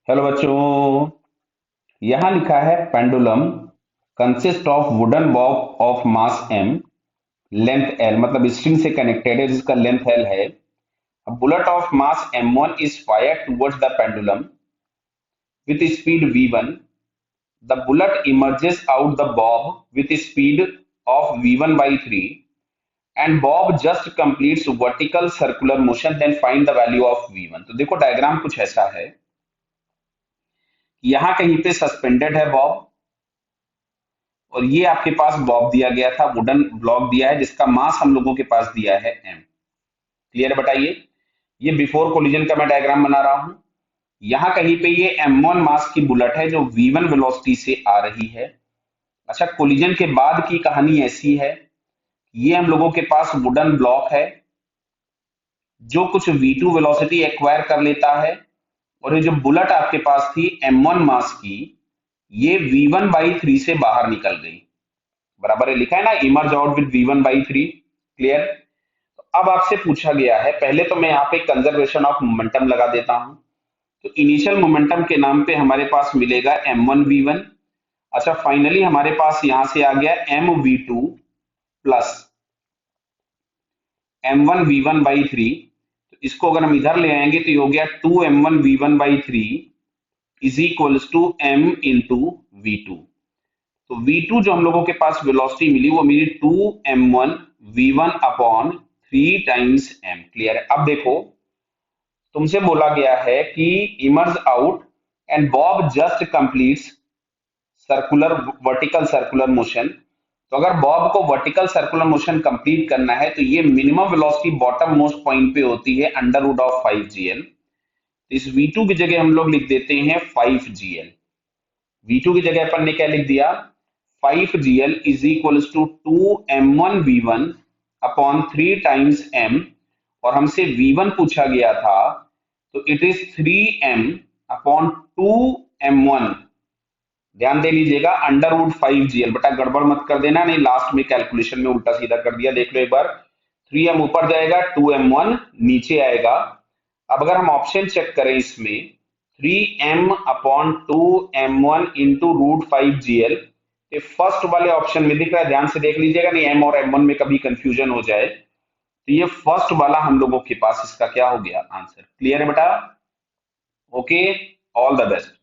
Hello बच्चों। यहाँ लिखा है pendulum consist of wooden Bob of mass m, length l, मतलब स्ट्रिंग से कनेक्टेड है जिसका लेंथ l है। Bullet of mass m1 is fired towards the pendulum with speed v1. The bullet emerges out the bob with speed of v1 by 3 and bob just completes vertical circular motion, then find the value of v1। तो देखो diagram कुछ ऐसा है। यहाँ कहीं पे suspended है Bob और ये आपके पास बॉब दिया गया था, वुडन ब्लॉक दिया है जिसका मास हम लोगों के पास दिया है m। क्लियर है? बताइए। ये बिफोर कोलिजन का मैं डायग्राम बना रहा हूं। यहाँ कहीं पे ये m1 मास की बुलेट है जो v1 वेलोसिटी से आ रही है। अच्छा, कोलिजन के बाद की कहानी ऐसी है, ये हम लोगों के पास वुडन ब्लॉक है जो कुछ v2 वेलोसिटी एक्वायर कर लेता है और ये जो बुलेट आपके पास थी m1 मास की, ये v1 बाई 3 से बाहर निकल गई। बराबर है, लिखा है ना, emerge out with v1 by 3। Clear? अब आपसे पूछा गया है, पहले तो मैं यहाँ पे कंजर्वेशन ऑफ मोमेंटम लगा देता हूं। तो इनिशियल मोमेंटम के नाम पे हमारे पास मिलेगा m1 v1। अच्छा, फाइनली हमारे पास यहां से आ गया m v2 plus m1 v1 by 3। तो इसको अगर हम इधर ले आएंगे तो ये हो गया 2m1 v1 by 3 is equals to m into v2। तो V2 जो हम लोगों के पास वेलोसिटी मिली वो मिली 2m1 v1 upon 3 times m। Clear है? अब देखो, तुमसे बोला गया है कि emerge out and Bob just completes circular vertical circular motion. तो अगर बॉब को वर्टिकल सर्कुलर मोशन कंप्लीट करना है तो ये minimum velocity bottom most point पे होती है अंडर रूट ऑफ 5gl। इस V2 की जगह हम लोग लिख देते हैं 5gl। V2 की जगह अपन ने क्या लिख दिया? 5gl is equals to 2m1v1 upon 3 times m। और हमसे v1 पूछा गया था तो it is 3m upon 2m1। ध्यान दे लीजिएगा, अंडर रूट 5gl। बेटा गड़बड़ मत कर देना, नहीं लास्ट में कैलकुलेशन में उल्टा सीधा कर दिया। देख लो एक बार, 3m ऊपर जाएगा, 2m1 नीचे आएगा। अब अगर हम ऑप्शन चेक करें इसमें, 3m upon 2m1 into root 5gl, ये फर्स्ट वाले ऑप्शन में दिख रहा है, ध्यान से देख लीजिएगा, नहीं m और m1 में कभी कंफ्यूजन हो जाए। तो ये फर्स्ट वाला हम लोगों के पास इसका क्या हो गया? आंसर। क्लियर है बेटा? Okay, all the best.